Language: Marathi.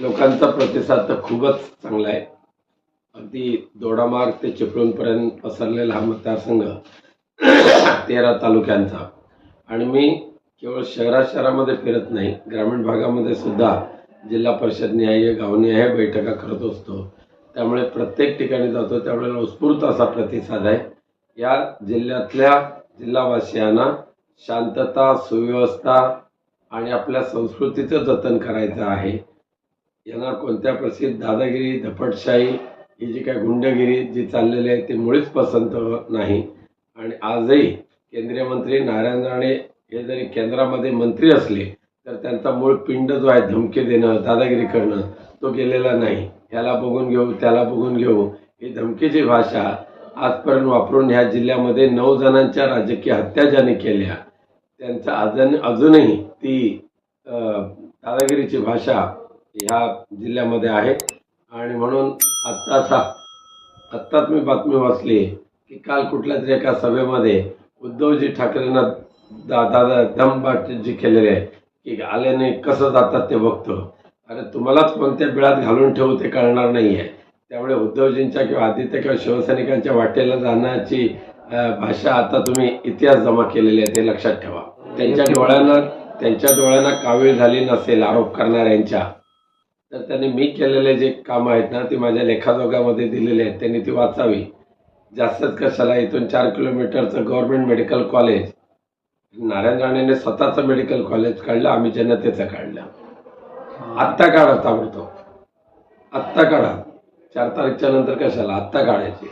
लोकांचा प्रतिसाद तर खूपच चांगला आहे. अगदी दोडामार्ग ते चिपळूणपर्यंत पसरलेला हा मतदारसंघ 13 तालुक्यांचा. आणि मी केवळ शहरामध्ये फिरत नाही, ग्रामीण भागामध्ये सुद्धा जिल्हा परिषद निहाय गावनिहाय बैठका करत असतो. त्यामुळे प्रत्येक ठिकाणी जातो, त्यावेळेला उत्स्फूर्त असा प्रतिसाद आहे. या जिल्ह्यातल्या जिल्हावासियांना शांतता, सुव्यवस्था आणि आपल्या संस्कृतीचं जतन करायचं आहे. यांना कोणत्या प्रसिद्ध दादागिरी, दपटशाही, ही जी काय गुंडगिरी जी चाललेली आहे ती मुळीच पसंत नाही. आणि आजही केंद्रीय मंत्री नारायण राणे हे जरी केंद्रामध्ये मंत्री असले तर त्यांचा मूळ पिंड जो आहे धमकी देणं, दादागिरी करणं, तो गेलेला नाही. ह्याला बघून घेऊ, त्याला बघून घेऊ, ही धमकीची भाषा आजपर्यंत वापरून ह्या जिल्ह्यामध्ये 9 जणांच्या राजकीय हत्या ज्यांनी केल्या त्यांचा अजूनही ती दादागिरीची भाषा ह्या जिल्ह्यामध्ये आहे. आणि म्हणून आत्ताच मी बातमी वाचली की काल कुठल्या तरी एका सभेमध्ये उद्धवजी ठाकरेंना दादा दमबाट जी केलेली आहे की आल्याने कसं जातात ते बघतो. अरे तुम्हालाच कोणत्या बिळात घालून ठेवू ते कळणार नाही आहे. त्यामुळे उद्धवजींच्या किंवा आदित्य किंवा शिवसैनिकांच्या वाटेला जाण्याची भाषा आता तुम्ही इतिहास जमा केलेली आहे ते लक्षात ठेवा. त्यांच्या डोळ्यांना कावीळ झाली नसेल आरोप करणाऱ्यांच्या, तर त्यांनी मी केलेले जे काम आहेत ना ती माझ्या लेखाजोगामध्ये दिलेले आहेत, त्यांनी ती वाचावी. जास्तच कशाला, इथून 4 किलोमीटरचं गव्हर्नमेंट मेडिकल कॉलेज, नारायण राणेने स्वतःचं मेडिकल कॉलेज काढलं, आम्ही जनतेचं काढलं. आत्ता काढा ताबडतोब, आत्ता काढा. 4 तारखेच्या नंतर कशाला, आत्ता काढायची.